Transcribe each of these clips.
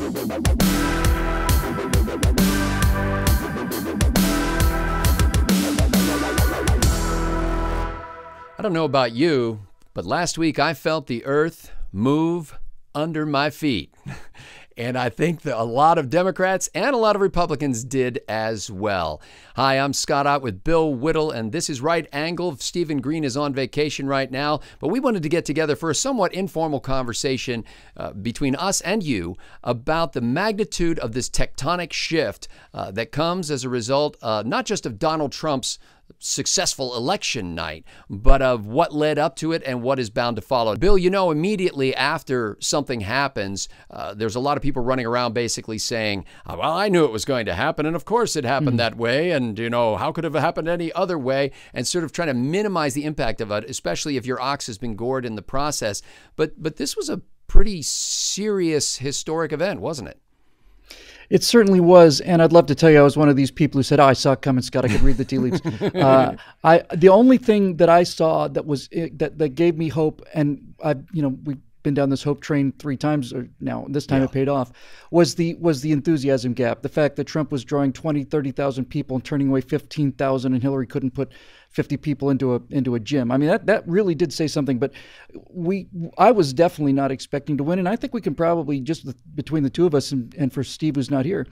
I don't know about you, but last week I felt the earth move under my feet. And I think that a lot of Democrats and a lot of Republicans did as well. Hi, I'm Scott Ott with Bill Whittle, and this is Right Angle. Stephen Green is on vacation right now, but we wanted to get together for a somewhat informal conversation between us and you about the magnitude of this tectonic shift that comes as a result not just of Donald Trump's successful election night, but of what led up to it and what is bound to follow. Bill, you know, immediately after something happens, there's a lot of people running around basically saying, well, I knew it was going to happen, and of course it happened that way, and, you know, how could it have happened any other way, and sort of trying to minimize the impact of it, especially if your ox has been gored in the process. But this was a pretty serious historic event, wasn't it? It certainly was, and I'd love to tell you I was one of these people who said, "Oh, I saw it coming, Scott. I could read the tea leaves." The only thing that I saw that was that gave me hope, and we've been down this hope train 3 times or now. This time it paid off. Was the enthusiasm gap? The fact that Trump was drawing 20, 30,000 people and turning away 15,000, and Hillary couldn't put 50 people into a gym. I mean, that really did say something. But I was definitely not expecting to win, and I think we can probably just between the two of us and for Steve who's not here,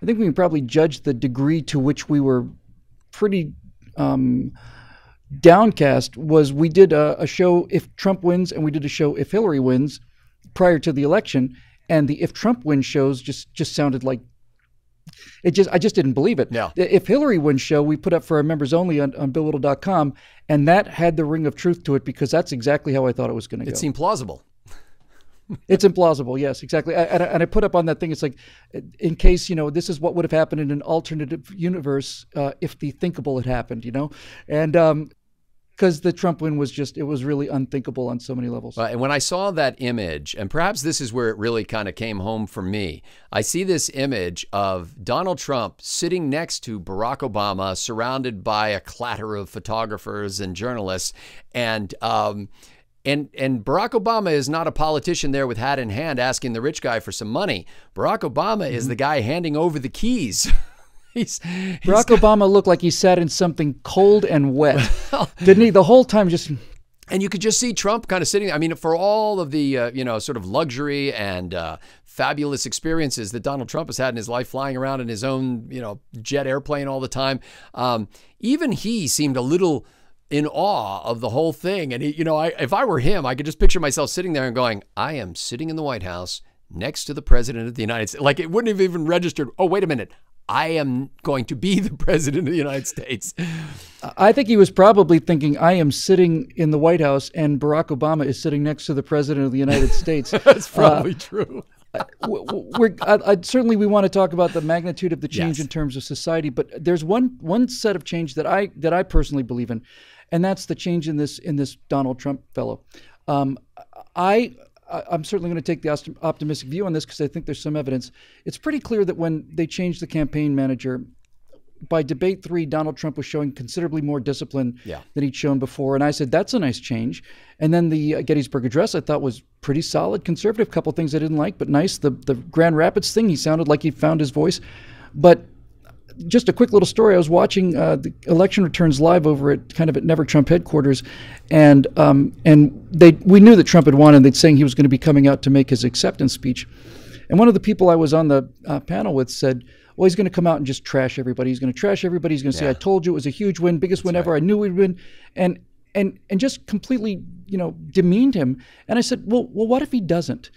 I think we can probably judge the degree to which we were pretty downcast. Was we did a show if Trump wins, and we did a show if Hillary wins prior to the election, and the if Trump wins shows just sounded like I just didn't believe it. Yeah. If Hillary wins show we put up for our members only on BillWhittle.com, and that had the ring of truth to it because that's exactly how I thought it was going to go. It seemed plausible. It's implausible, yes, exactly. And I put up on that thing, it's like, in case, this is what would have happened in an alternative universe if the thinkable had happened, and because the Trump win was it was really unthinkable on so many levels. And when I saw that image, and perhaps this is where it really kind of came home for me, I see this image of Donald Trump sitting next to Barack Obama, surrounded by a clatter of photographers and journalists, and Barack Obama is not a politician there with hat in hand asking the rich guy for some money. Barack Obama is the guy handing over the keys. Barack Obama looked like he sat in something cold and wet, didn't he? The whole time And you could just see Trump kind of sitting there. I mean, for all of the, sort of luxury and fabulous experiences that Donald Trump has had in his life, flying around in his own, jet airplane all the time, even he seemed a little in awe of the whole thing. And, if I were him, I could just picture myself sitting there and going, I am sitting in the White House next to the president of the United States. Like, it wouldn't have even registered, oh, wait a minute, I am going to be the president of the United States. I think he was probably thinking, I am sitting in the White House and Barack Obama is sitting next to the president of the United States. That's probably true. Certainly we want to talk about the magnitude of the change Yes. in terms of society, but there's one set of change that I personally believe in, and that's the change in this Donald Trump fellow. I'm certainly going to take the optimistic view on this because I think there's some evidence. It's pretty clear that when they changed the campaign manager, by debate 3, Donald Trump was showing considerably more discipline than he'd shown before. And I said, that's a nice change. And then the Gettysburg Address I thought was pretty solid, conservative, couple things I didn't like, but nice. The Grand Rapids thing, he sounded like he found his voice. But just a quick little story. I was watching the election returns live over at Never Trump headquarters, and we knew that Trump had won, and they'd saying he was going to be coming out to make his acceptance speech. And one of the people I was on the panel with said, well, he's going to come out and just trash everybody. He's going to trash everybody. He's going to say, I told you it was a huge win, biggest win ever. I knew we'd win. And just completely, demeaned him. And I said, well, what if he doesn't?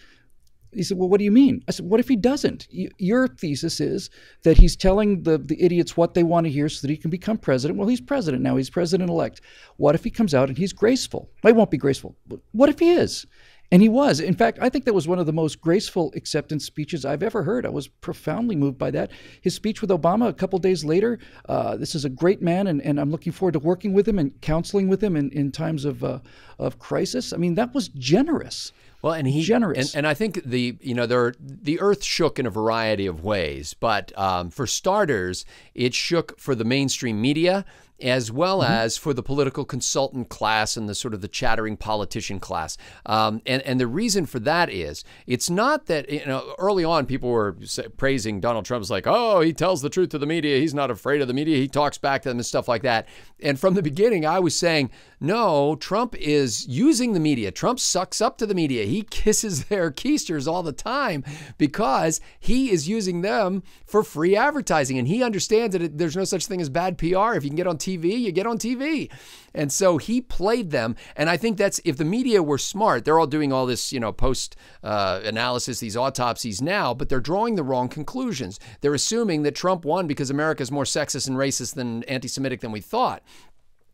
He said, well, what do you mean? I said, what if he doesn't? Your thesis is that he's telling the idiots what they want to hear so that he can become president. Well, he's president now. He's president-elect. What if he comes out and he's graceful? He won't be graceful. But what if he is? And he was. In fact, I think that was one of the most graceful acceptance speeches I've ever heard. I was profoundly moved by that. His speech with Obama a couple days later, this is a great man, and I'm looking forward to working with him and counseling with him in times of crisis. I mean, that was generous. Well, and generous. And I think the earth shook in a variety of ways, but for starters, it shook for the mainstream media, as well as for the political consultant class and the sort of the chattering politician class. And the reason for that is, it's not that, early on people were praising Donald Trump as like, oh, he tells the truth to the media. He's not afraid of the media. He talks back to them and stuff like that. And from the beginning, I was saying, no, Trump is using the media. Trump sucks up to the media. He kisses their keisters all the time because he is using them for free advertising. And he understands that there's no such thing as bad PR. If you can get on TV, you get on TV. And so he played them. And I think that's, if the media were smart, they're all doing all this, post analysis, these autopsies now, but they're drawing the wrong conclusions. They're assuming that Trump won because America's more sexist and racist than anti-Semitic than we thought.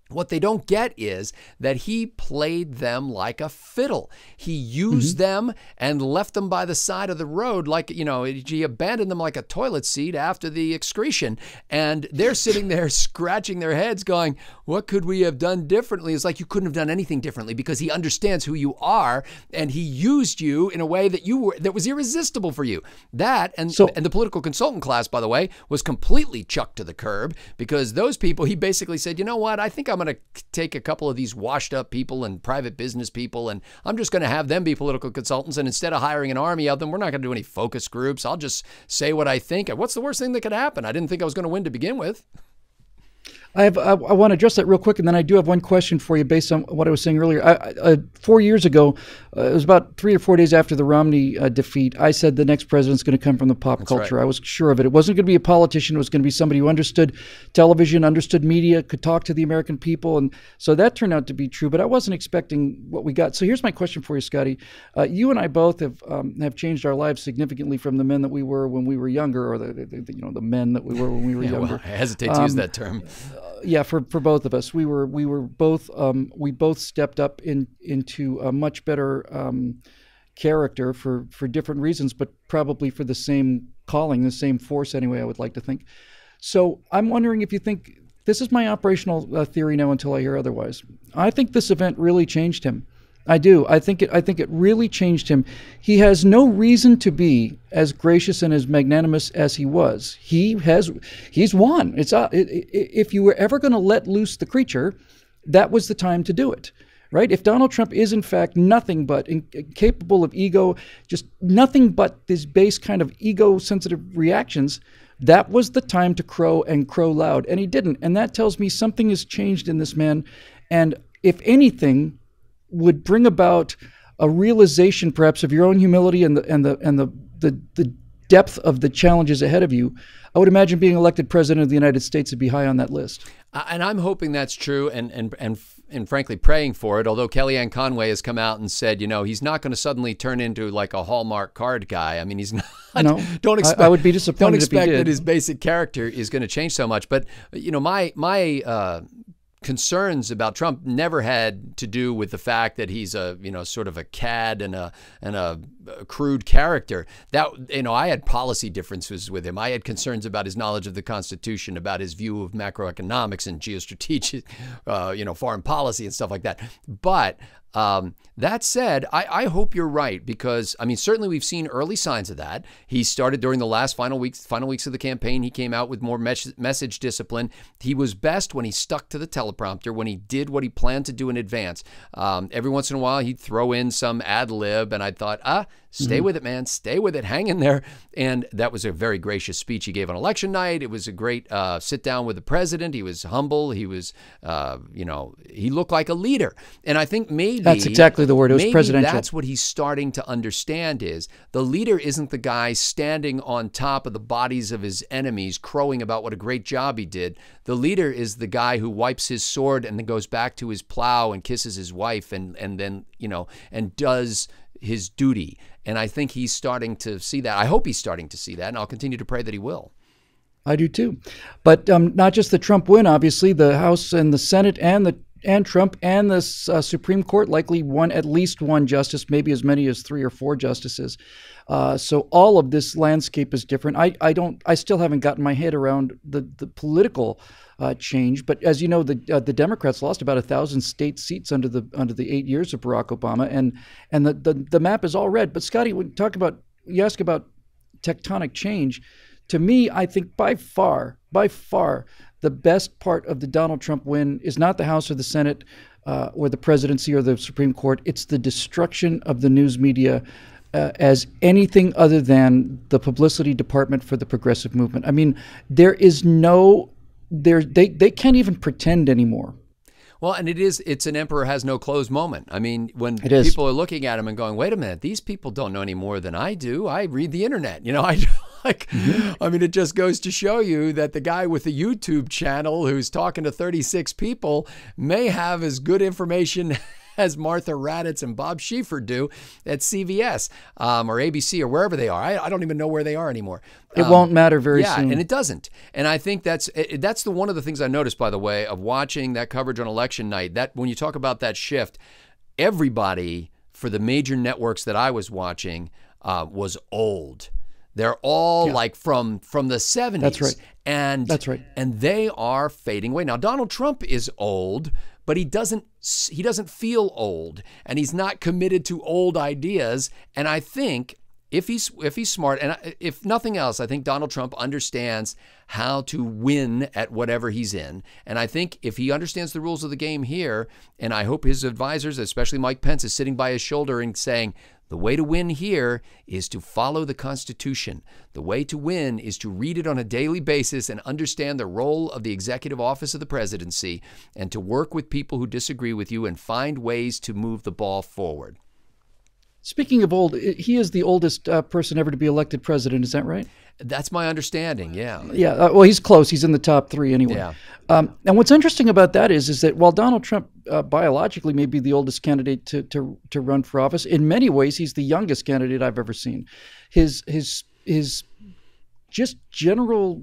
What they don't get is that he played them like a fiddle. He used them and left them by the side of the road like, he abandoned them like a toilet seat after the excretion. And they're sitting there scratching their heads going, what could we have done differently? It's like you couldn't have done anything differently because he understands who you are and he used you in a way that was irresistible for you. That and the political consultant class, by the way, was completely chucked to the curb because those people, he basically said, you know what, I think I'm going to take a couple of these washed up people and private business people, and I'm just going to have them be political consultants. And instead of hiring an army of them, we're not going to do any focus groups. I'll just say what I think. What's the worst thing that could happen? I didn't think I was going to win to begin with. I want to address that real quick, and then I do have one question for you based on what I was saying earlier. 4 years ago, it was about 3 or 4 days after the Romney defeat, I said the next president's going to come from the pop culture. Right. I was sure of it. It wasn't going to be a politician. It was going to be somebody who understood television, understood media, could talk to the American people. And so that turned out to be true, but I wasn't expecting what we got. So here's my question for you, Scotty. You and I both have changed our lives significantly from the men that we were when we were younger, or the men that we were when we were younger. Well, I hesitate to use that term. Yeah, for both of us, we both stepped up into a much better character for different reasons, but probably for the same calling, the same force anyway, I would like to think. So I'm wondering if you think, this is my operational theory now until I hear otherwise. I think this event really changed him. I do. I think it really changed him. He has no reason to be as gracious and as magnanimous as he was. He's won. If you were ever going to let loose the creature, that was the time to do it, right? If Donald Trump is in fact nothing but incapable of ego, just nothing but this base kind of ego-sensitive reactions, that was the time to crow and crow loud, and he didn't. And that tells me something has changed in this man, and if anything, would bring about a realization perhaps of your own humility and the depth of the challenges ahead of you. I would imagine being elected president of the United States would be high on that list. And I'm hoping that's true and frankly praying for it, although Kellyanne Conway has come out and said, he's not going to suddenly turn into like a Hallmark card guy. I mean, he's not. No, I would be disappointed don't expect if he did. That his basic character is going to change so much. But, my concerns about Trump never had to do with the fact that he's a sort of a cad and a crude character. That I had policy differences with him. I had concerns about his knowledge of the Constitution, about his view of macroeconomics and geostrategic foreign policy and stuff like that. But that said, I hope you're right, because certainly we've seen early signs of that. He started during the last final weeks of the campaign. He came out with more message discipline. He was best when he stuck to the teleprompter, when he did what he planned to do in advance. Every once in a while, he'd throw in some ad lib, and I thought, stay with it, man. Stay with it. Hang in there. And that was a very gracious speech he gave on election night. It was a great sit down with the president. He was humble. He was, he looked like a leader. And I think maybe that's exactly the word. It was presidential. That's what he's starting to understand is the leader isn't the guy standing on top of the bodies of his enemies crowing about what a great job he did. The leader is the guy who wipes his sword and then goes back to his plow and kisses his wife and then, and does his duty. And I think he's starting to see that. I hope he's starting to see that, and I'll continue to pray that he will. I do too. But not just the Trump win, obviously, the House and the Senate and the Trump and the Supreme Court, likely at least one justice, maybe as many as 3 or 4 justices. So all of this landscape is different. I still haven't gotten my head around the political change. But as you know, the Democrats lost about 1,000 state seats under the 8 years of Barack Obama, and the map is all red. But Scotty, when you ask about tectonic change, to me, I think by far, the best part of the Donald Trump win is not the House or the Senate or the presidency or the Supreme Court. It's the destruction of the news media as anything other than the publicity department for the progressive movement. I mean, they can't even pretend anymore. Well, and it's an emperor has no clothes moment. I mean, when people are looking at him and going, wait a minute, these people don't know any more than I do. I read the internet. I mean, it just goes to show you that the guy with the YouTube channel who's talking to 36 people may have as good information as Martha Raddatz and Bob Schieffer do at CBS or ABC or wherever they are. I don't even know where they are anymore. It won't matter very soon. Yeah, and it doesn't. And I think that's one of the things I noticed, by the way, of watching that coverage on election night, that when you talk about that shift, everybody for the major networks that I was watching was old. They're all like from the 70s. That's right. That's right. And they are fading away. Now, Donald Trump is old, but he doesn't feel old, and he's not committed to old ideas. And I think if he's smart, and if nothing else, I think Donald Trump understands how to win at whatever he's in. And I think if he understands the rules of the game here, and I hope his advisors, especially Mike Pence, is sitting by his shoulder and saying, the way to win here is to follow the Constitution. The way to win is to read it on a daily basis and understand the role of the executive office of the presidency, and to work with people who disagree with you and find ways to move the ball forward. Speaking of old, he is the oldest person ever to be elected president. Is that right? That's my understanding, yeah. Yeah, well, he's close. He's in the top 3 anyway. Yeah. And what's interesting about that is that while Donald Trump biologically may be the oldest candidate to run for office, in many ways he's the youngest candidate I've ever seen. His just general,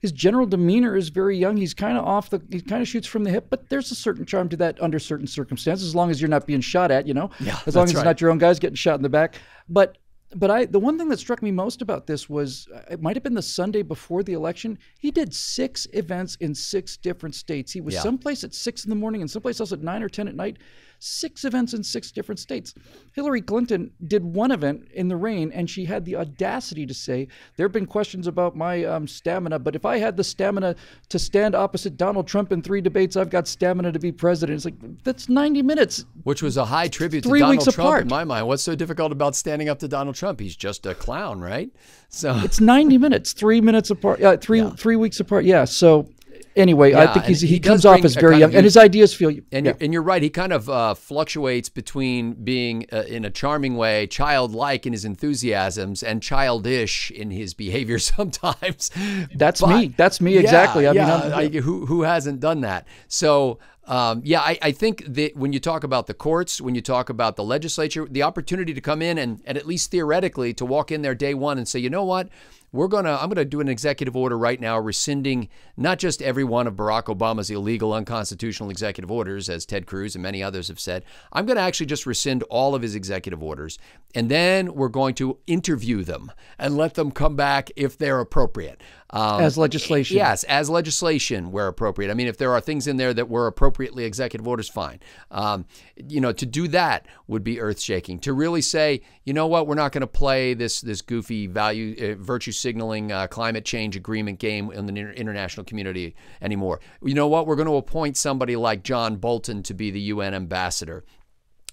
his general demeanor is very young. He's kind of he kind of shoots from the hip, but there's a certain charm to that under certain circumstances, as long as you're not being shot at, Yeah, as long as it's not your own guys getting shot in the back. But the one thing that struck me most about this was, it might have been the Sunday before the election, he did 6 events in 6 different states. He was someplace at 6 in the morning and someplace else at 9 or 10 at night. 6 events in 6 different states. Hillary Clinton did 1 event in the rain, and she had the audacity to say, there have been questions about my stamina, but if I had the stamina to stand opposite Donald Trump in 3 debates, I've got stamina to be president. It's like, that's 90 minutes. Which was a high tribute to 3 Donald weeks Trump apart. in my mind. What's so difficult about standing up to Donald Trump? He's just a clown, right? So it's 90 minutes, 3 minutes apart, 3 weeks apart. Yeah, so... Anyway, I think he comes off as very young, and his ideas feel... And you're right, he kind of fluctuates between being, in a charming way, childlike in his enthusiasms and childish in his behavior sometimes. That's me, exactly. I mean, who hasn't done that? So... I think that when you talk about the courts, when you talk about the legislature, the opportunity to come in and at least theoretically to walk in there day one and say, you know what, I'm going to do an executive order right now rescinding not just every one of Barack Obama's illegal, unconstitutional executive orders, as Ted Cruz and many others have said. I'm going to actually just rescind all of his executive orders. And then we're going to interview them and let them come back if they're appropriate. As legislation. Yes, as legislation where appropriate. I mean, if there are things in there that were appropriately executive orders, fine. To do that would be earth-shaking. To really say, you know what, we're not going to play this goofy virtue signaling climate change agreement game in the international community anymore. You know what, we're going to appoint somebody like John Bolton to be the UN ambassador.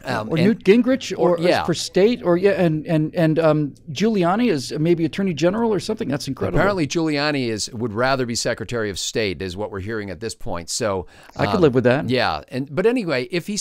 Or Newt Gingrich, or for state, and Giuliani is maybe Attorney General or something. That's incredible. Apparently, Giuliani would rather be Secretary of State, is what we're hearing at this point. So I could live with that. Yeah, but anyway, if he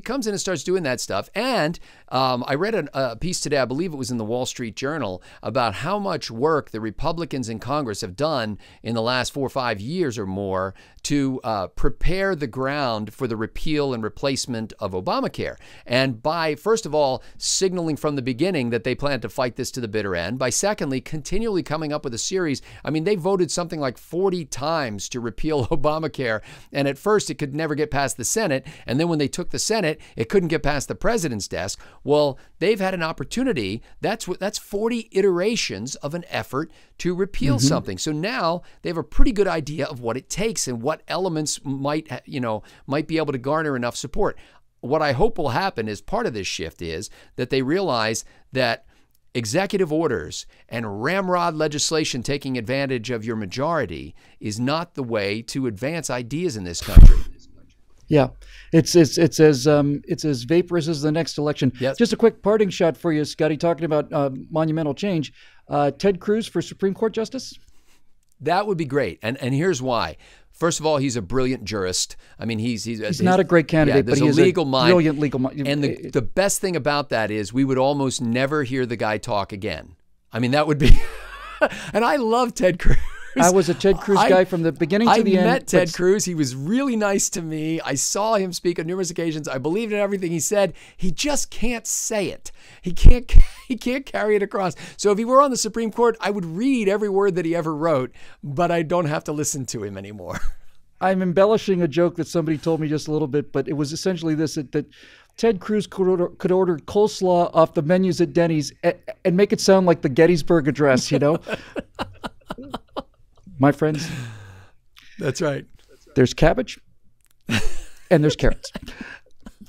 comes in and starts doing that stuff, and I read a piece today, I believe it was in the Wall Street Journal, about how much work the Republicans in Congress have done in the last 4 or 5 years or more to prepare the ground for the repeal and replacement of Obamacare. And by, first of all, signaling from the beginning that they plan to fight this to the bitter end, by secondly, continually coming up with a series. I mean, they voted something like 40 times to repeal Obamacare. And at first, it could never get past the Senate. And then when they took the Senate, it couldn't get past the president's desk. Well, they've had an opportunity. That's 40 iterations of an effort to repeal something. So now they have a pretty good idea of what it takes and what elements might be able to garner enough support. What I hope will happen as part of this shift is that they realize that executive orders and ramrod legislation taking advantage of your majority is not the way to advance ideas in this country. Yeah, it's as vaporous as the next election. Yes. Just a quick parting shot for you, Scotty, talking about monumental change. Ted Cruz for Supreme Court Justice? That would be great. And here's why. First of all, he's a brilliant jurist. I mean, he's not a great candidate, but he's a brilliant legal mind. And the best thing about that is we would almost never hear the guy talk again. I mean, that would be and I love Ted Cruz. I was a Ted Cruz guy from the beginning to the end. I met Ted Cruz. He was really nice to me. I saw him speak on numerous occasions. I believed in everything he said. He just can't say it. He can't carry it across. So if he were on the Supreme Court, I would read every word that he ever wrote, but I don't have to listen to him anymore. I'm embellishing a joke that somebody told me just a little bit, but it was essentially this, that Ted Cruz could order coleslaw off the menus at Denny's and make it sound like the Gettysburg Address, you know? My friends. That's right. There's cabbage and there's carrots.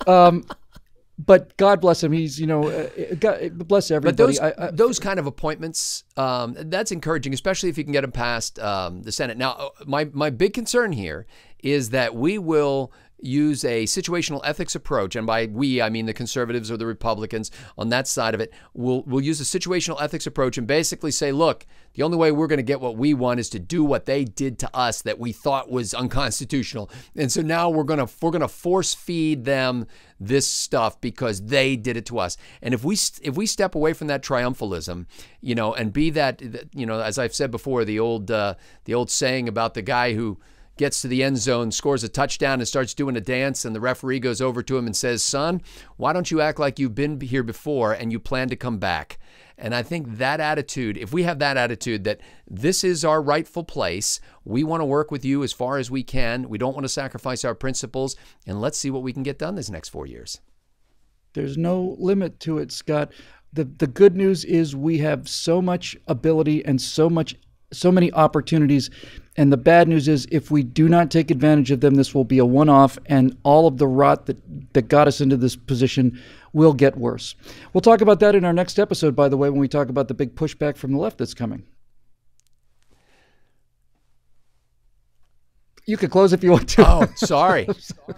But God bless him. He's, God bless everybody. But those kind of appointments, that's encouraging, especially if you can get them past the Senate. Now, my big concern here is that we will use a situational ethics approach, and by we, I mean the conservatives or the Republicans on that side of it, we'll use a situational ethics approach and basically say, look, the only way we're going to get what we want is to do what they did to us that we thought was unconstitutional. And so now we're going to force feed them this stuff because they did it to us. And if we step away from that triumphalism, and be that, as I've said before, the old saying about the guy who gets to the end zone, scores a touchdown, and starts doing a dance, and the referee goes over to him and says, son, why don't you act like you've been here before and you plan to come back? And I think that attitude, if we have that attitude that this is our rightful place, we want to work with you as far as we can, we don't want to sacrifice our principles, and let's see what we can get done this next 4 years. There's no limit to it, Scott. The good news is we have so much ability and so many opportunities. And the bad news is if we do not take advantage of them, this will be a one-off, and all of the rot that got us into this position will get worse. We'll talk about that in our next episode, by the way, when we talk about the big pushback from the left that's coming. You could close if you want to. Oh, sorry.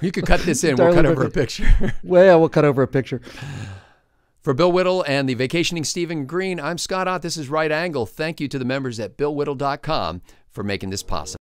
You could cut this in. We'll cut over a picture. Well, yeah, we'll cut over a picture. For Bill Whittle and the Vacationing Stephen Green, I'm Scott Ott. This is Right Angle. Thank you to the members at BillWhittle.com for making this possible.